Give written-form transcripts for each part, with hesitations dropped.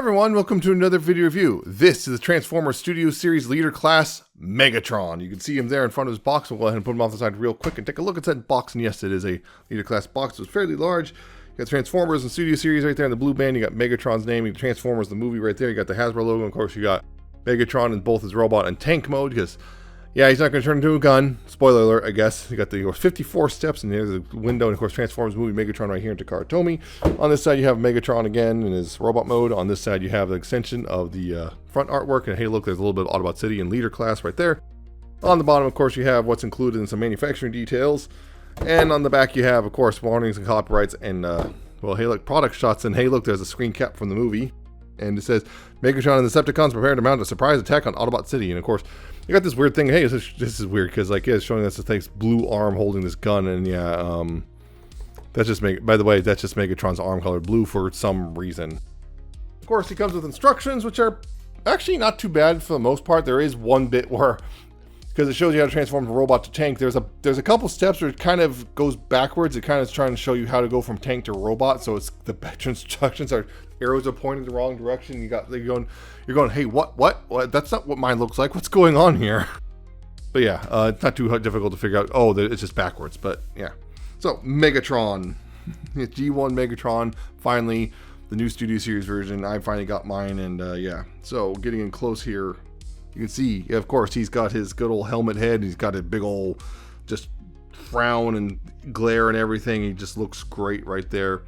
everyone, welcome to another video review. This is the Transformers Studio Series Leader Class Megatron. You can see him there in front of his box. We'll go ahead and put him off the side real quick and take a look at that box. And yes, it is a Leader Class box. It's fairly large. You got Transformers and Studio Series right there in the blue band. You got Megatron's name. You got Transformers, the movie right there. You got the Hasbro logo. And of course, you got Megatron in both his robot and tank mode because, yeah, he's not going to turn into a gun. Spoiler alert, I guess. You got the 54 steps, and there's a window, and of course, Transformers movie Megatron right here in Takara Tomy. On this side, you have Megatron again in his robot mode. On this side, you have the extension of the front artwork, and hey, look, there's a little bit of Autobot City and Leader Class right there. On the bottom, of course, you have what's included in some manufacturing details, and on the back, you have, of course, warnings and copyrights, and well, hey, look, product shots, and hey, look, there's a screen cap from the movie, and it says Megatron and the Decepticons prepare to mount a surprise attack on Autobot City, and of course, you got this weird thing. Hey, this is weird because, like, yeah, it's showing us this thing's blue arm holding this gun, and yeah, that's just by the way, that's just Megatron's arm color blue for some reason. Of course, he comes with instructions, which are actually not too bad for the most part. There is one bit where, because it shows you how to transform a robot to tank, there's a couple steps where it kind of goes backwards. It kind of is trying to show you how to go from tank to robot. So it's the instructions are arrows are pointing the wrong direction. You're going, hey, what? That's not what mine looks like. What's going on here? But yeah, it's not too difficult to figure out. Oh, it's just backwards. But yeah. So Megatron, G1 Megatron, finally the new Studio Series version. I finally got mine, and yeah. So getting in close here. You can see, of course, he's got his good old helmet head. He's got a big old just frown and glare and everything. He just looks great right there.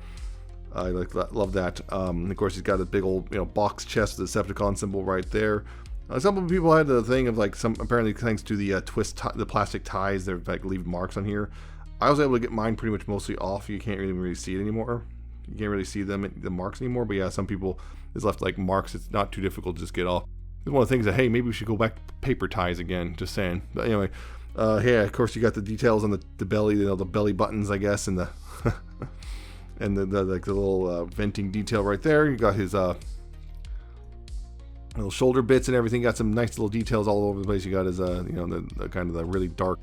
I love that. Of course, he's got a big old box chest with the Decepticon symbol right there. Some people had the thing of like apparently thanks to the the plastic ties, they're like leave marks on here. I was able to get mine pretty much mostly off. You can't really see it anymore. You can't really see the marks anymore. But yeah, some people it's left like marks. It's not too difficult to just get off. It's one of the things that, hey, maybe we should go back to paper ties again, just saying. But anyway, yeah, of course you got the details on the belly, the belly buttons, I guess, and the and the like the little venting detail right there. You got his little shoulder bits and everything. Got some nice little details all over the place. You got his the kind of the really dark,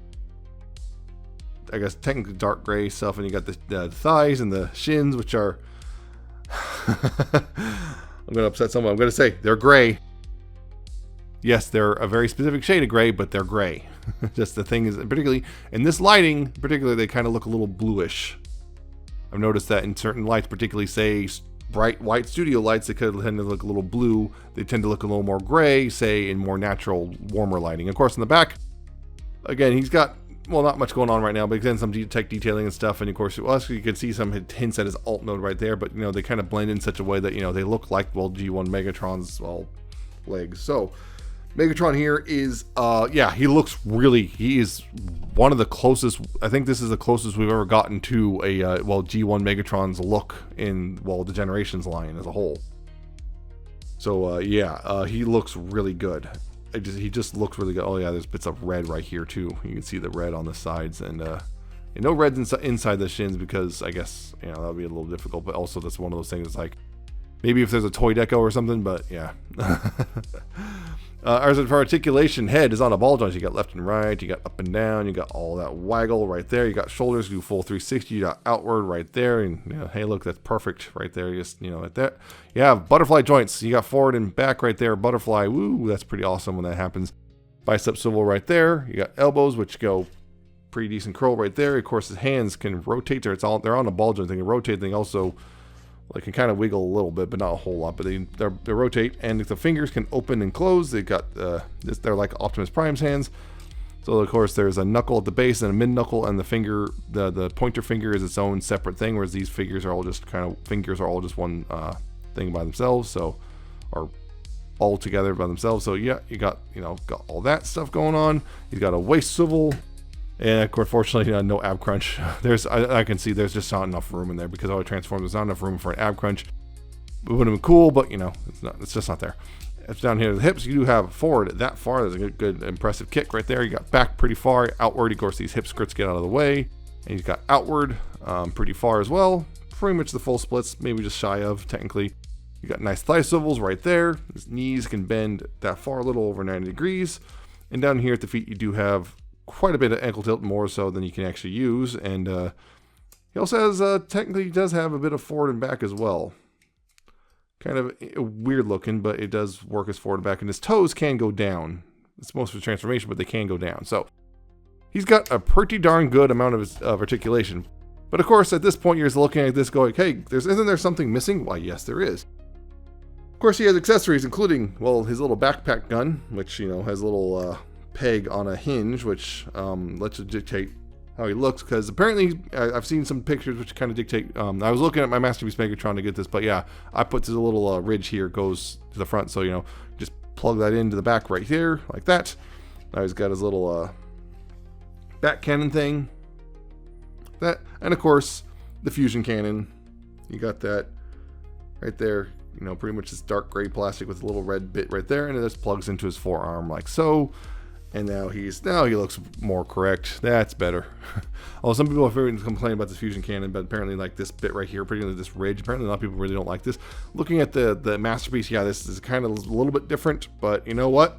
I guess technically dark gray stuff, and you got the thighs and the shins, which are I'm gonna upset someone. I'm gonna say they're gray. Yes, they're a very specific shade of gray, but they're gray. Just the thing is, particularly in this lighting, they kind of look a little bluish. I've noticed that in certain lights, particularly say bright white studio lights, they could tend to look a little blue. They tend to look a little more gray, say in more natural, warmer lighting. Of course, in the back, again, he's got, well, not much going on right now, but again, some tech detailing and stuff. And of course, you can see some hints at his alt node right there, but they kind of blend in such a way that, they look like, well, G1 Megatron's, well, legs. So, Megatron here is, yeah, he is one of the closest, I think this is the closest we've ever gotten to a, G1 Megatron's look in, the Generations line as a whole. So, yeah, he looks really good. He just looks really good. Oh, yeah, there's bits of red right here, too. You can see the red on the sides, and no reds inside the shins because, I guess, that would be a little difficult, but also that's one of those things that's like, maybe if there's a toy deco or something, but yeah. As for articulation, head is on a ball joint. You got left and right, you got up and down, you got all that waggle right there. You got shoulders, do full 360, you got outward right there, and hey, look, that's perfect right there. Just like that. You have butterfly joints. You got forward and back right there, butterfly. Woo, that's pretty awesome when that happens. Bicep swivel right there. You got elbows, which go pretty decent curl right there. Of course, his hands can rotate. They're on a ball joint. They can rotate. They also. They can kind of wiggle a little bit, but not a whole lot. But they rotate, and the fingers can open and close. They got they're like Optimus Prime's hands. So of course there's a knuckle at the base and a mid knuckle, and the finger, the pointer finger is its own separate thing. Whereas these fingers are all just one thing by themselves. So, or all together by themselves. So yeah, you got got all that stuff going on. You've got a waist swivel. And of course, fortunately, no ab crunch. I can see there's just not enough room in there because all the Transformers, there's not enough room for an ab crunch. It would have been cool, but it's just not there. It's down here to the hips. You do have forward that far. There's a good impressive kick right there. You got back pretty far. Outward, of course, these hip skirts get out of the way, and you've got outward pretty far as well. Pretty much the full splits, maybe just shy of technically. You got nice thigh swivels right there. His knees can bend that far, a little over 90 degrees. And down here at the feet, you do have quite a bit of ankle tilt, more so than you can actually use, and he also has technically does have a bit of forward and back as well. Kind of weird looking, but it does work as forward and back. And his toes can go down. It's most of the transformation, but they can go down. So he's got a pretty darn good amount of articulation. But of course, at this point, you're just looking at this going, hey, isn't there something missing? Why, yes, there is. Of course, he has accessories, including, well, his little backpack gun, which, you know, has a little peg on a hinge, which lets you dictate how he looks, because apparently I've seen some pictures which kind of dictate. I was looking at my Masterpiece Megatron to get this, but yeah, I put this little ridge here, goes to the front, so, you know, just plug that into the back right here, like that. Now he's got his little back cannon thing. That, and of course, the fusion cannon. You got that right there. You know, pretty much this dark gray plastic with a little red bit right there, and it just plugs into his forearm like so. And now he looks more correct. That's better. Although some people have complained about this fusion cannon, but apparently like this bit right here, particularly this ridge, apparently a lot of people really don't like this. Looking at the Masterpiece, yeah, this is kind of a little bit different, but you know what?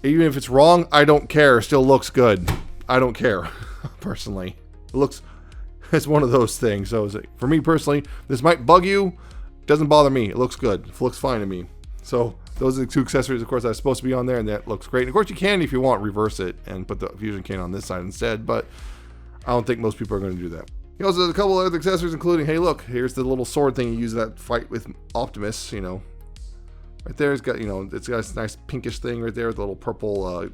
Even if it's wrong, I don't care. It still looks good. I don't care, personally. It looks, it's one of those things. So for me personally, this might bug you. Doesn't bother me. It looks good. It looks fine to me. So those are the two accessories, of course, that are supposed to be on there, and that looks great. And of course, you can, if you want, reverse it and put the fusion cannon on this side instead, but I don't think most people are going to do that. He also has a couple other accessories, including, hey, look, here's the little sword thing you use that fight with Optimus, you know. Right there, it's got, you know, it's got a nice pinkish thing right there with a little purple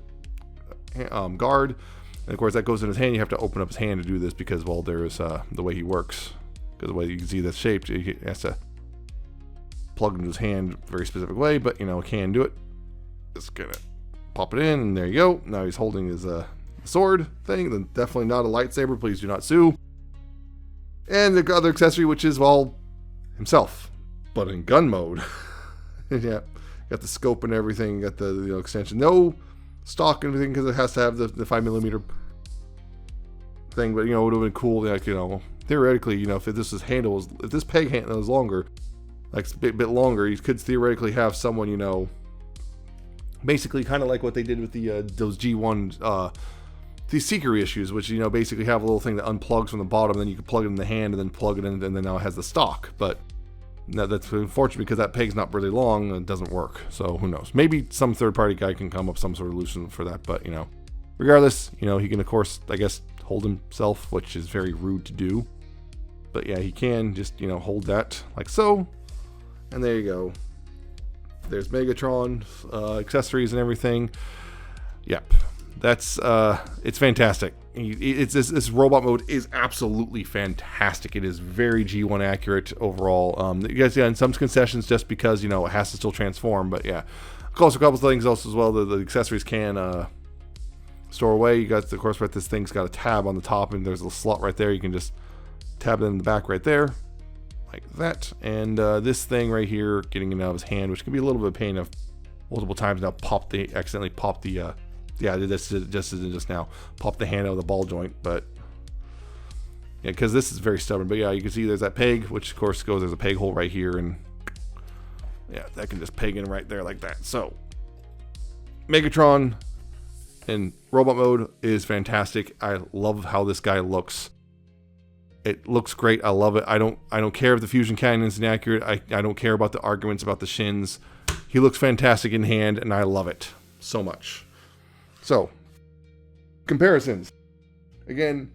guard. And of course, that goes in his hand. You have to open up his hand to do this because, well, there's the way he works. Because the way you can see that's shaped, he has to plug into his hand a very specific way, but you know, can do it. Just gonna pop it in, and there you go. Now he's holding his sword thing. Then definitely not a lightsaber. Please do not sue. And the other accessory, which is, well, himself, but in gun mode. Yeah, got the scope and everything. Got the, you know, extension. No stock and everything because it has to have the 5mm thing. But you know, it would have been cool. Like, you know, theoretically, you know, if this if this peg handle was longer, like a bit longer, you could theoretically have someone, you know, basically kind of like what they did with the those G1 these Seeker reissues, which, you know, basically have a little thing that unplugs from the bottom, then you can plug it in the hand and then plug it in, and then now it has the stock. But no, that's unfortunate because that peg's not really long and it doesn't work. So who knows? Maybe some third-party guy can come up with some sort of solution for that. But, you know, regardless, you know, he can, of course, I guess, hold himself, which is very rude to do. But yeah, he can just, you know, hold that like so. And there you go. There's Megatron, accessories and everything. Yep. That's, it's fantastic. This robot mode is absolutely fantastic. It is very G1 accurate overall. You guys got some concessions just because, you know, it has to still transform. But yeah. Also, a couple of things also as well. The accessories can store away. You guys, of course, right, this thing's got a tab on the top, and there's a little slot right there. You can just tab it in the back right there. Like that. And this thing right here, getting it out of his hand, which can be a little bit of pain of multiple times now, accidentally popped the, yeah, this just now, popped the hand out of the ball joint, but yeah, because this is very stubborn. But yeah, you can see there's that peg, which of course there's a peg hole right here, and yeah, that can just peg in right there like that. So Megatron in robot mode is fantastic. I love how this guy looks. It looks great. I love it. I don't care if the fusion cannon is inaccurate. I don't care about the arguments about the shins. He looks fantastic in hand, and I love it so much. So, comparisons. Again,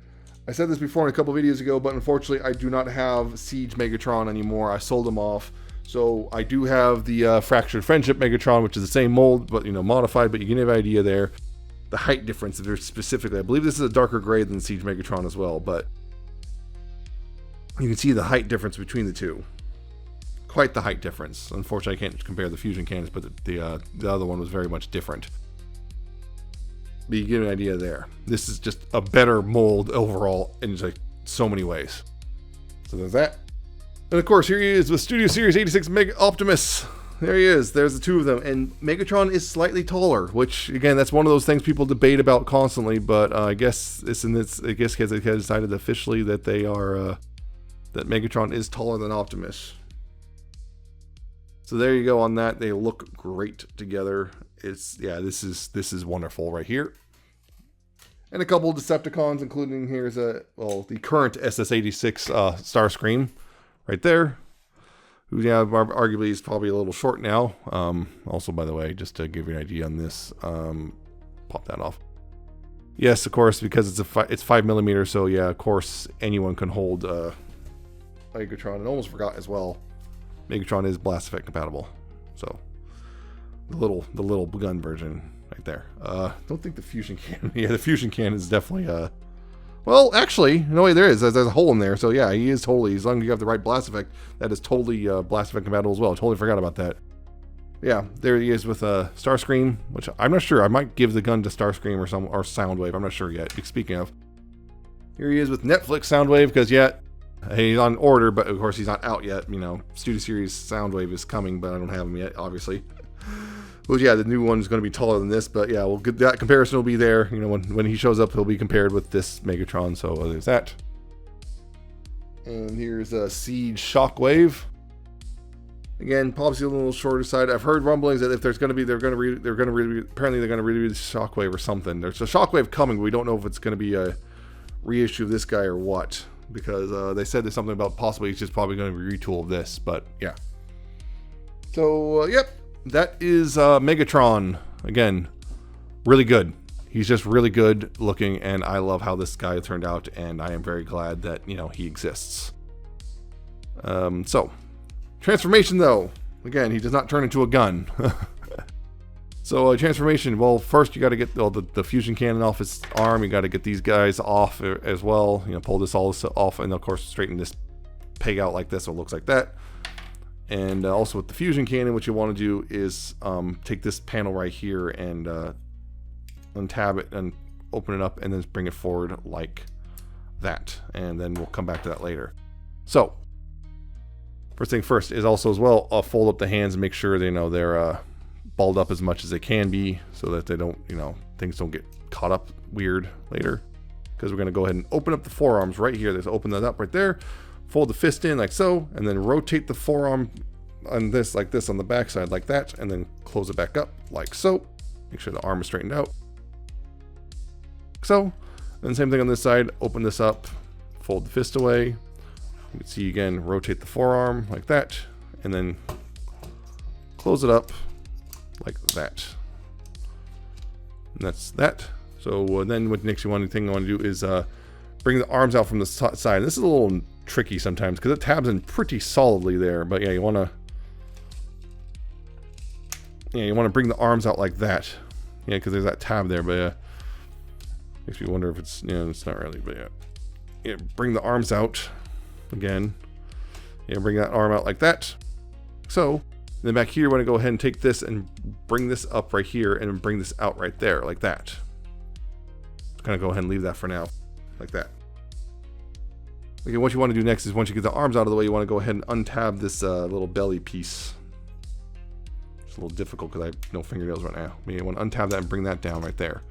I said this before in a couple videos ago, but unfortunately, I do not have Siege Megatron anymore. I sold him off. So I do have the Fractured Friendship Megatron, which is the same mold, but, you know, modified. But you can have an idea there. The height difference, specifically, I believe this is a darker gray than Siege Megatron as well, but you can see the height difference between the two. Quite the height difference. Unfortunately, I can't compare the fusion cannons, but the other one was very much different. But you get an idea there. This is just a better mold overall in like so many ways. So there's that. And of course, here he is with Studio Series 86 Mega Optimus. There he is. There's the two of them. And Megatron is slightly taller, which, again, that's one of those things people debate about constantly. But I guess because they have decided officially that they are that Megatron is taller than Optimus. So there you go on that. They look great together. This is wonderful right here. And a couple of Decepticons, including here's the current SS-86 Starscream right there. who arguably is probably a little short now. Also, by the way, just to give you an idea on this, pop that off. Yes, of course, because it's 5mm, so yeah, of course, anyone can hold Megatron. And almost forgot as well, Megatron is blast effect compatible. So the little gun version right there. Don't think the fusion can. Yeah, the fusion can is definitely well, actually, no way there is. There's a hole in there, so yeah, he is totally, as long as you have the right blast effect, that is totally blast effect compatible as well. I totally forgot about that. Yeah, there he is with Starscream, which I'm not sure. I might give the gun to Starscream or Soundwave. I'm not sure yet. Speaking of, here he is with Netflix Soundwave, because yet he's on order, but of course he's not out yet. You know, Studio Series Soundwave is coming, but I don't have him yet, obviously. Well, yeah, the new one's going to be taller than this, but yeah, well, that comparison will be there. You know, when he shows up, he'll be compared with this Megatron. So there's that. And here's a Siege Shockwave. Again, probably a little shorter side. I've heard rumblings that if there's going to be, apparently they're going to redo the Shockwave or something. There's a Shockwave coming, but we don't know if it's going to be a reissue of this guy or what, because they said there's something about possibly it's just probably going to be retool of this, but yeah. So yep, that is Megatron. Again, really good. He's just really good looking, and I love how this guy turned out, and I am very glad that, you know, he exists. So transformation, though, again, he does not turn into a gun. So transformation, well, first you got to get the fusion cannon off his arm. You got to get these guys off as well. You know, pull this all off, and of course straighten this peg out like this, so it looks like that. And also with the fusion cannon, what you want to do is take this panel right here and untab it and open it up, and then bring it forward like that. And then we'll come back to that later. So first thing first is also as well, fold up the hands and make sure they know they're balled up as much as they can be, so that they don't, you know, things don't get caught up weird later. Because we're going to go ahead and open up the forearms right here. Let's open that up right there. Fold the fist in like so, and then rotate the forearm on this like this on the back side like that, and then close it back up like so. Make sure the arm is straightened out. So, then same thing on this side. Open this up, fold the fist away. You can see again, rotate the forearm like that, and then close it up like that. And that's that. So then what next thing I want to do is bring the arms out from the side. This is a little tricky sometimes because it tabs in pretty solidly there, but yeah, you want to bring the arms out like that. Yeah, because there's that tab there, but makes me wonder if it's, you know, it's not really, but yeah, bring the arms out again. Yeah, bring that arm out like that. So then back here, you want to go ahead and take this and bring this up right here and bring this out right there like that. Just kind of go ahead and leave that for now like that. Okay, what you want to do next is once you get the arms out of the way, you want to go ahead and untab this little belly piece. It's a little difficult because I have no fingernails right now. You want to untab that and bring that down right there.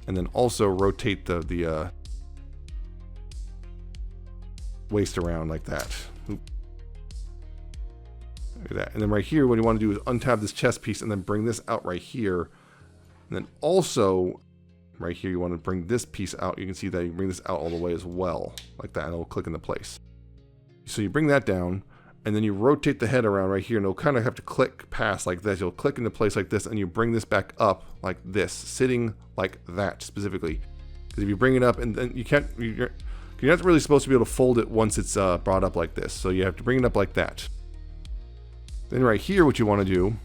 And then also rotate the waist around like that. Oop. Look at that. And then right here, what you want to do is untab this chest piece and then bring this out right here. And then also right here, you want to bring this piece out. You can see that you bring this out all the way as well, like that, and it'll click into place. So you bring that down, and then you rotate the head around right here, and it'll kind of have to click past like this. You'll click into place like this, and you bring this back up like this, sitting like that specifically. Because if you bring it up, and then you're not really supposed to be able to fold it once it's brought up like this. So you have to bring it up like that. Then right here, what you want to do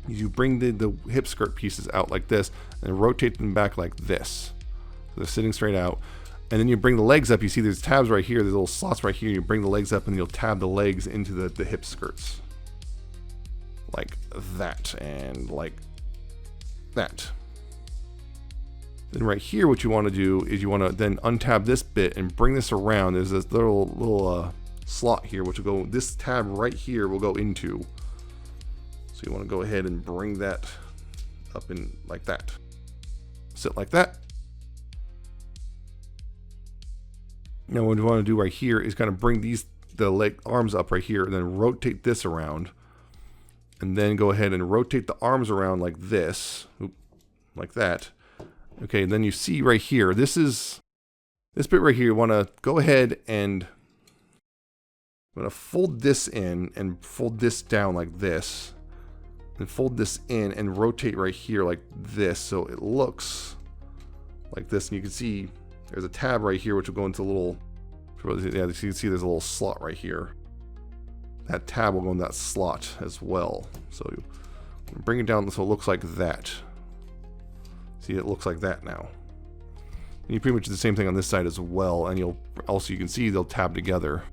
is you bring the hip skirt pieces out like this and rotate them back like this. So they're sitting straight out. And then you bring the legs up. You see there's tabs right here. There's little slots right here. You bring the legs up and you'll tab the legs into the hip skirts. Like that and like that. Then right here, what you want to do is you want to then untab this bit and bring this around. There's this little slot here, which will go, this tab right here will go into. So you want to go ahead and bring that up in like that. Sit like that. Now what you want to do right here is kind of bring the leg arms up right here and then rotate this around. And then go ahead and rotate the arms around like this. Oop, like that. Okay, and then you see right here, this bit right here, you want to go ahead and I'm going to fold this in and fold this down like this. And fold this in and rotate right here like this so it looks like this. And you can see there's a tab right here which will go into a little, yeah, you can see there's a little slot right here. That tab will go in that slot as well. So you bring it down so it looks like that. See, it looks like that now. And you pretty much do the same thing on this side as well. And you'll also, you can see they'll tab together.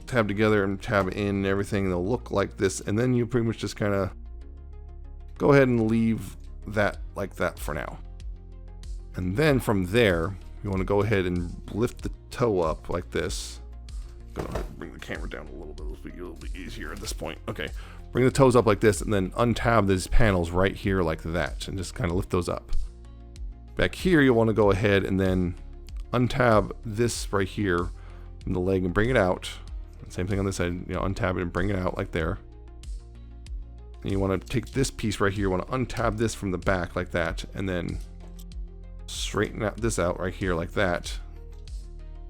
Tab together and tab in and everything. They'll look like this. And then you pretty much just kind of go ahead and leave that like that for now. And then from there, you want to go ahead and lift the toe up like this. Go ahead and bring the camera down a little bit. It'll be a little bit easier at this point. Okay. Bring the toes up like this and then untab these panels right here like that and just kind of lift those up. Back here, you'll want to go ahead and then untab this right here from the leg and bring it out. Same thing on this side, you know, untab it and bring it out like there. And you want to take this piece right here, you want to untab this from the back like that, and then straighten out this out right here like that.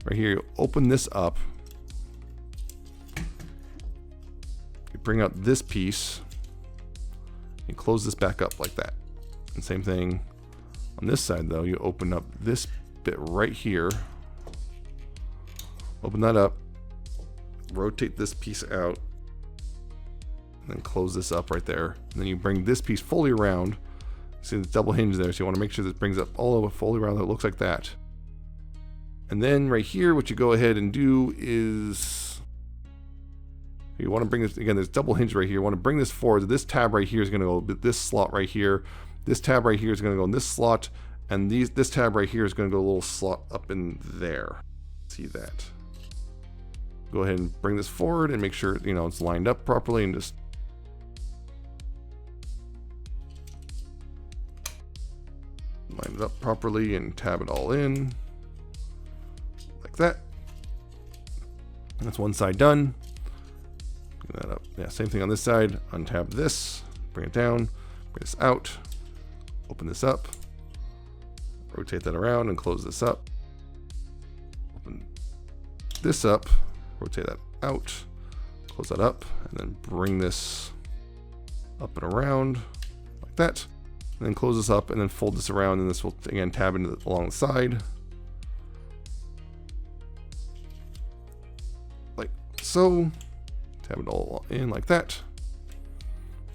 Right here, you open this up. You bring out this piece. You close this back up like that. And same thing on this side though, you open up this bit right here. Open that up. Rotate this piece out and then close this up right there, and then you bring this piece fully around. See the double hinge there, so you want to make sure this brings up all the way fully around that it looks like that. And then right here what you go ahead and do is you want to bring this again, there's double hinge right here, you want to bring this forward. This tab right here is going to go this slot right here, this tab right here is going to go in this slot, and this tab right here is going to go a little slot up in there. See that? Go ahead and bring this forward and make sure, you know, it's lined up properly, and just line it up properly and tab it all in like that. And that's one side done. Bring that up. Yeah, same thing on this side. Untab this, bring it down, bring this out, open this up, rotate that around and close this up. Open this up. Rotate that out, close that up, and then bring this up and around like that. And then close this up and then fold this around, and this will again tab into along the side. Like so. Tab it all in like that.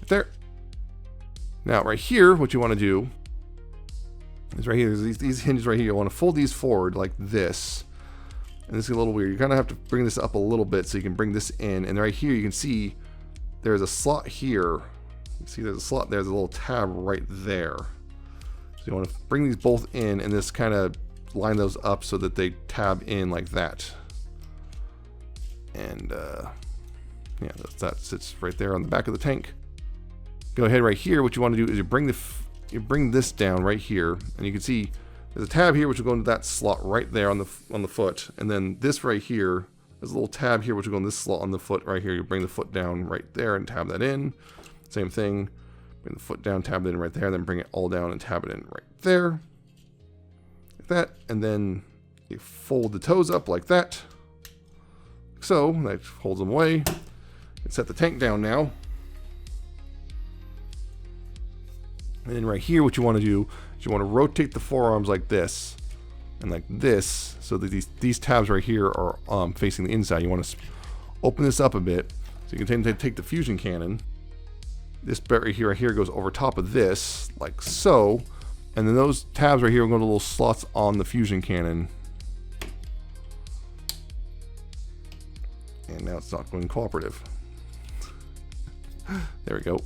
Right there. Now right here, what you want to do is right here, there's these hinges right here. You want to fold these forward like this. And this is a little weird. You kind of have to bring this up a little bit so you can bring this in. And right here, you can see there's a slot here. You see there's a slot there. There's a little tab right there. So you want to bring these both in and just kind of line those up so that they tab in like that. And yeah, that sits right there on the back of the tank. Go ahead right here. What you want to do is you bring this down right here, and you can see there's a tab here which will go into that slot right there on the foot, and then this right here, there's a little tab here which will go in this slot on the foot right here. You bring the foot down right there and tab that in. Same thing, bring the foot down, tab it in right there, then bring it all down and tab it in right there, like that. And then you fold the toes up like that, so that holds them away. And set the tank down now. And then right here, what you want to do is you want to rotate the forearms like this and like this, so that these tabs right here are facing the inside. You want to open this up a bit, so you can take the fusion cannon. This bit right here goes over top of this, like so, and then those tabs right here are going to little slots on the fusion cannon. And now it's not going cooperative. There we go.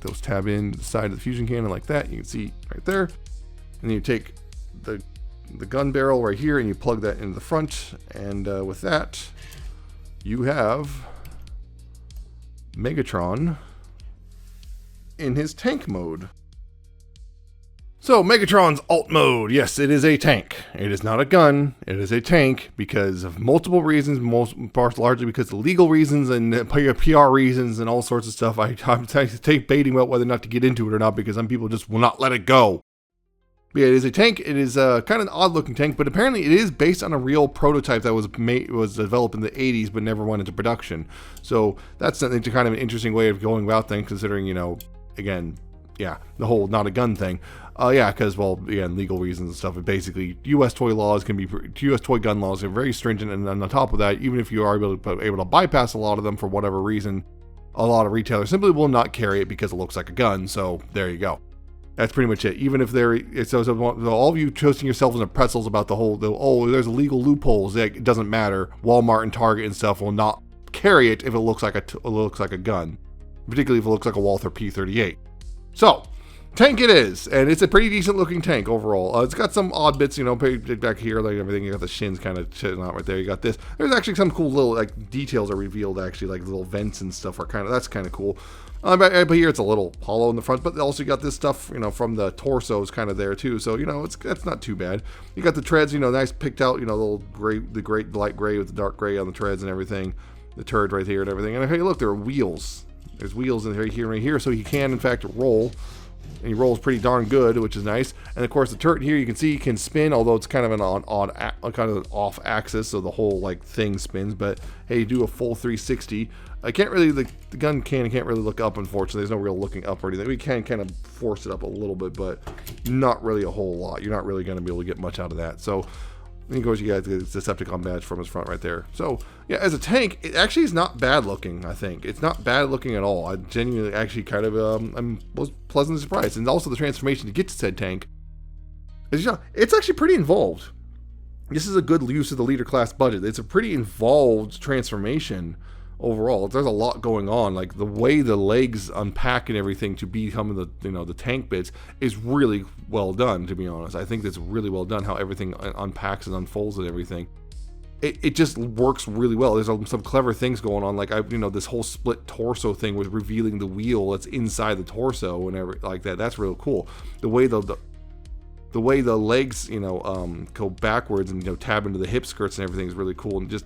Those tab in to the side of the fusion cannon like that. You can see right there. And then you take the gun barrel right here and you plug that into the front. And with that, you have Megatron in his tank mode. So Megatron's alt mode, yes, it is a tank. It is not a gun. It is a tank because of multiple reasons, largely because of legal reasons and PR reasons and all sorts of stuff. I'm debating about whether or not to get into it or not because some people just will not let it go. But yeah, it is a tank. It is kind of an odd-looking tank, but apparently it is based on a real prototype that was developed in the 80s but never went into production. So that's kind of an interesting way of going about things, considering, you know, again, yeah, the whole not a gun thing. Yeah, because, well, again, legal reasons and stuff. But basically, U.S. toy gun laws are very stringent, and on top of that, even if you are able to bypass a lot of them for whatever reason, a lot of retailers simply will not carry it because it looks like a gun. So there you go. That's pretty much it. Even if all of you toasting yourselves in pretzels about oh, there's illegal loopholes. It doesn't matter. Walmart and Target and stuff will not carry it if it looks like a gun, particularly if it looks like a Walther P38. So, tank it is, and it's a pretty decent looking tank overall. It's got some odd bits, you know, back here, like everything. You got the shins kind of sitting out right there. You got this. There's actually some cool little like details are revealed. Actually, like little vents and stuff that's kind of cool. But here it's a little hollow in the front, but also you got this stuff, you know, from the torso is kind of there too. So, you know, that's not too bad. You got the treads, you know, nice picked out, you know, the light gray with the dark gray on the treads and everything. The turd right here and everything. And hey, look, there are wheels. There's wheels in right here, so he can in fact roll. And he rolls pretty darn good, which is nice. And of course, the turret here you can see can spin, although it's kind of an off axis, so the whole like thing spins. But hey, you do a full 360. I can't really the gun can't really look up. Unfortunately, there's no real looking up or anything. We can kind of force it up a little bit, but not really a whole lot. You're not really going to be able to get much out of that. So. And of course, you got the Decepticon badge from his front right there. So, yeah, as a tank, it actually is not bad looking, I think. It's not bad looking at all. I genuinely actually kind of was pleasantly surprised. And also the transformation to get to said tank, it's actually pretty involved. This is a good use of the leader class budget. It's a pretty involved transformation overall. There's a lot going on. Like the way the legs unpack and everything to become the tank bits is really well done, to be honest. I think that's really well done how everything unpacks and unfolds and everything. It just works really well. There's some clever things going on, like this whole split torso thing with revealing the wheel that's inside the torso and everything like that. That's real cool. The way the way the legs, go backwards and tab into the hip skirts and everything is really cool, and just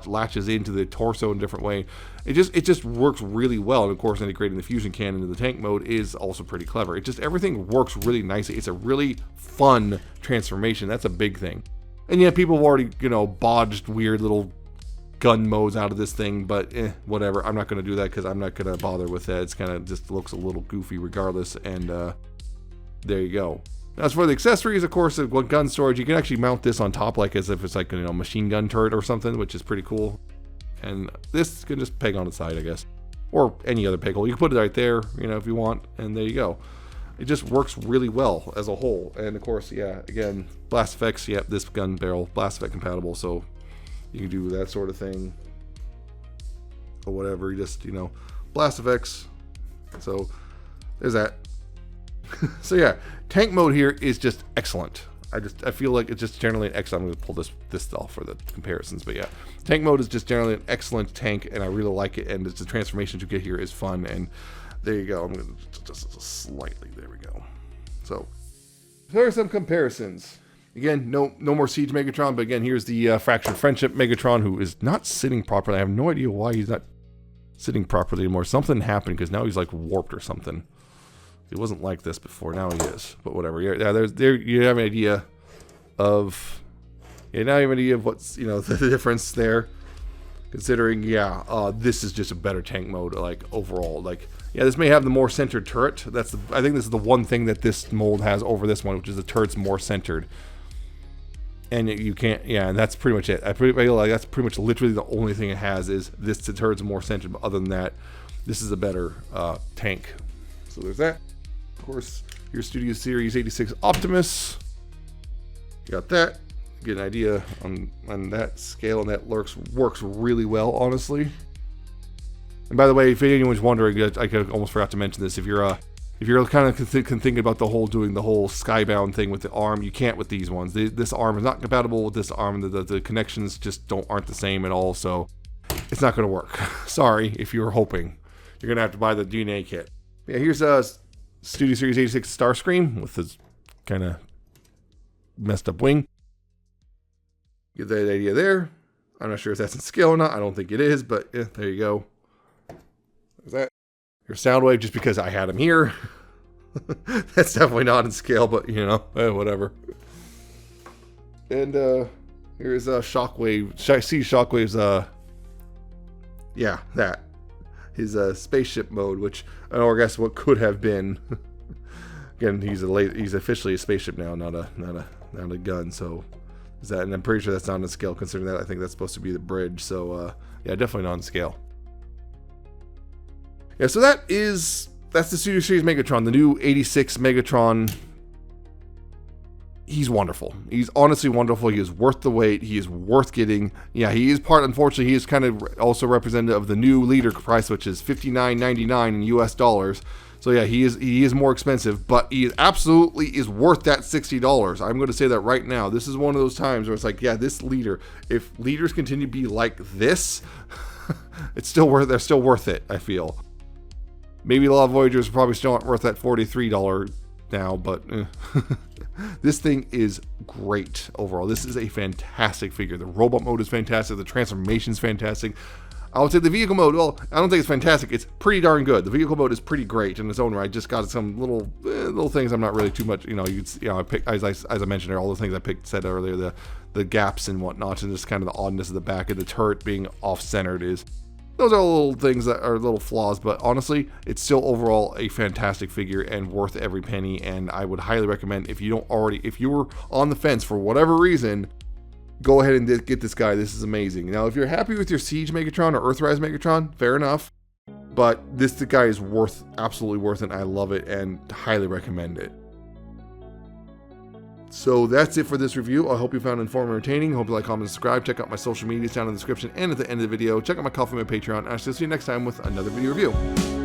latches into the torso in a different way. It just works really well, and of course integrating the fusion cannon into the tank mode is also pretty clever. Everything works really nicely. It's a really fun transformation. That's a big thing. And yeah, people have already bodged weird little gun modes out of this thing, but whatever. I'm not going to do that because I'm not going to bother with that. It's kind of just looks a little goofy regardless, and there you go. As for the accessories, of course, with gun storage, you can actually mount this on top like as if it's like a machine gun turret or something, which is pretty cool. And this can just peg on the side, I guess, or any other peg hole. You can put it right there, if you want, and there you go. It just works really well as a whole. And of course, yeah, again, blast effects. Yep, this gun barrel blast effect compatible, so you can do that sort of thing or whatever. You just blast effects. So there's that. So yeah, tank mode here is just excellent. I feel like it's just generally an excellent. I'm going to pull this off for the comparisons, but yeah, tank mode is just generally an excellent tank, and I really like it. And the transformation you get here is fun, and there you go. I'm going to just slightly. There we go. So here are some comparisons. Again, no more Siege Megatron, but again, here's the Fractured Friendship Megatron, who is not sitting properly. I have no idea why he's not sitting properly anymore. Something happened because now he's like warped or something. He wasn't like this before. Now he is. But whatever. Yeah, there. You have an idea of. Yeah, now you have an idea of what's the difference there. Considering, this is just a better tank mode. Like overall, this may have the more centered turret. I think this is the one thing that this mold has over this one, which is the turret's more centered. And you can't. Yeah, and that's pretty much it. I feel like that's pretty much literally the only thing it has is this. The turret's more centered. But other than that, this is a better tank. So there's that. Of course, your Studio Series 86 Optimus. You got that. Get an idea on that scale, and that works really well, honestly. And by the way, if anyone's wondering, I almost forgot to mention this. If you're kind of thinking about doing the whole Skybound thing with the arm, you can't with these ones. This arm is not compatible with this arm. The connections just aren't the same at all, so it's not going to work. Sorry if you were hoping. You're going to have to buy the DNA kit. Yeah, here's Studio Series 86 Starscream with his kind of messed up wing. Get that idea there. I'm not sure if that's in scale or not. I don't think it is, but there you go. There's that. Your Soundwave, just because I had him here. That's definitely not in scale, but you know, whatever. And here's Shockwave. I see Shockwave's yeah, that. His spaceship mode, which or I guess what could have been. Again, he's officially a spaceship now, not a gun. So is that? And I'm pretty sure that's not on scale. Considering that, I think that's supposed to be the bridge. So yeah, definitely not on scale. Yeah, so that's the Studio Series Megatron, the new 86 Megatron. He's wonderful. He's honestly wonderful. He is worth the wait. He is worth getting. Yeah, he is unfortunately, he is kind of also representative of the new leader price, which is $59.99 in US dollars. So yeah, he is more expensive, but he absolutely is worth that $60. I'm going to say that right now. This is one of those times where it's like, yeah, this leader, if leaders continue to be like this, it's still worth. They're still worth it, I feel. Maybe a lot of Voyagers probably still aren't worth that $43 now, but this thing is great overall. This is a fantastic figure. The robot mode is fantastic. The transformation is fantastic. I would say the vehicle mode, well, I don't think it's fantastic. It's pretty darn good. The vehicle mode is pretty great in its own right. Just got some little things I'm not really too much, I picked, as I mentioned there, all the things I said earlier, the gaps and whatnot, and just kind of the oddness of the back of the turret being off-centered those are little things that are little flaws, but honestly, it's still overall a fantastic figure and worth every penny. And I would highly recommend, if you were on the fence for whatever reason, go ahead and get this guy. This is amazing. Now, if you're happy with your Siege Megatron or Earthrise Megatron, fair enough. But the guy is absolutely worth it. I love it and highly recommend it. So that's it for this review. I hope you found it informative and entertaining. Hope you like, comment, and subscribe. Check out my social medias down in the description and at the end of the video. Check out my Ko-fi and my Patreon. And I'll see you next time with another video review.